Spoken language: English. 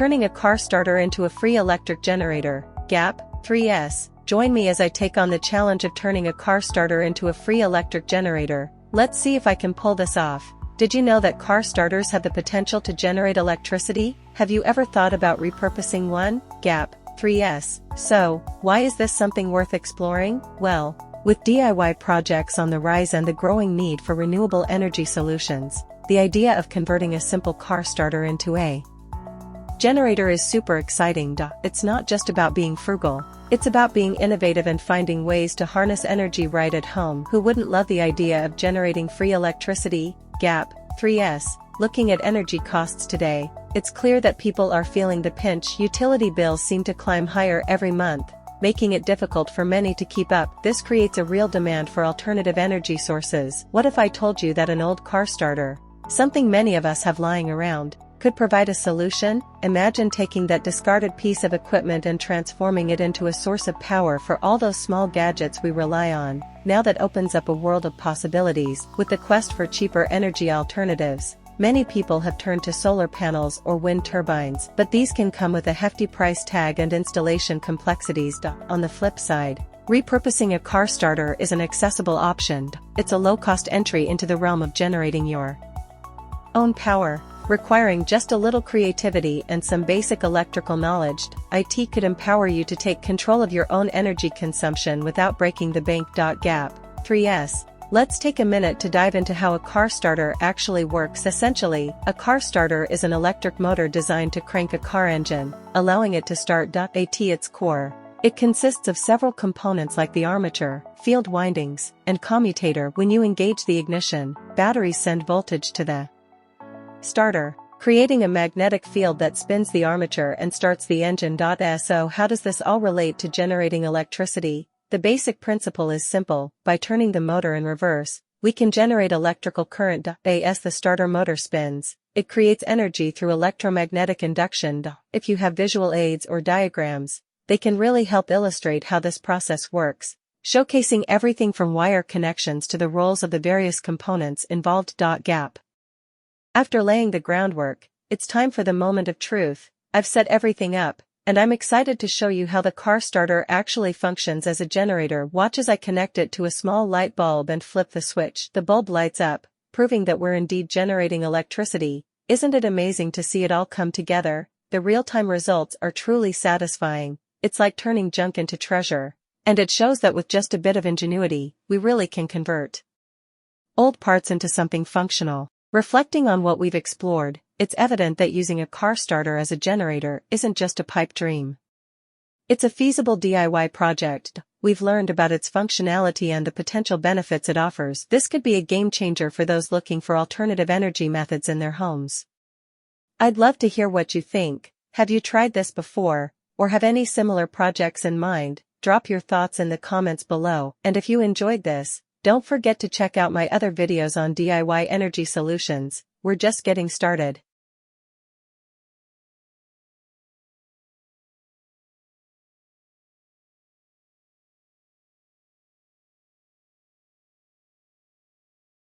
Turning a car starter into a free electric generator, GAP, 3S. Join me as I take on the challenge of turning a car starter into a free electric generator. Let's see if I can pull this off. Did you know that car starters have the potential to generate electricity? Have you ever thought about repurposing one? GAP, 3S. So, why is this something worth exploring? Well, with DIY projects on the rise and the growing need for renewable energy solutions, the idea of converting a simple car starter into a generator is super exciting. It's not just about being frugal, it's about being innovative and finding ways to harness energy right at home. Who wouldn't love the idea of generating free electricity? GAP, 3S. Looking at energy costs today, it's clear that people are feeling the pinch. Utility bills seem to climb higher every month, making it difficult for many to keep up. This creates a real demand for alternative energy sources. What if I told you that an old car starter, something many of us have lying around, could provide a solution? Imagine taking that discarded piece of equipment and transforming it into a source of power for all those small gadgets we rely on. Now that opens up a world of possibilities. With the quest for cheaper energy alternatives, many people have turned to solar panels or wind turbines, but these can come with a hefty price tag and installation complexities. On the flip side, repurposing a car starter is an accessible option. It's a low-cost entry into the realm of generating your own power, requiring just a little creativity and some basic electrical knowledge. IT could empower you to take control of your own energy consumption without breaking the bank. GAP, 3S. Let's take a minute to dive into how a car starter actually works. Essentially, a car starter is an electric motor designed to crank a car engine, allowing it to start. At its core, it consists of several components like the armature, field windings, and commutator. When you engage the ignition, batteries send voltage to the starter, creating a magnetic field that spins the armature and starts the engine. So how does this all relate to generating electricity? The basic principle is simple. By turning the motor in reverse, we can generate electrical current. As the starter motor spins, it creates energy through electromagnetic induction. If you have visual aids or diagrams, they can really help illustrate how this process works, showcasing everything from wire connections to the roles of the various components involved. GAP. After laying the groundwork, it's time for the moment of truth. I've set everything up, and I'm excited to show you how the car starter actually functions as a generator. Watch as I connect it to a small light bulb and flip the switch. The bulb lights up, proving that we're indeed generating electricity. Isn't it amazing to see it all come together? The real-time results are truly satisfying. It's like turning junk into treasure, and it shows that with just a bit of ingenuity, we really can convert old parts into something functional. Reflecting on what we've explored, it's evident that using a car starter as a generator isn't just a pipe dream. It's a feasible DIY project. We've learned about its functionality and the potential benefits it offers. This could be a game changer for those looking for alternative energy methods in their homes. I'd love to hear what you think. Have you tried this before, or have any similar projects in mind? Drop your thoughts in the comments below. And if you enjoyed this, don't forget to check out my other videos on DIY energy solutions. We're just getting started.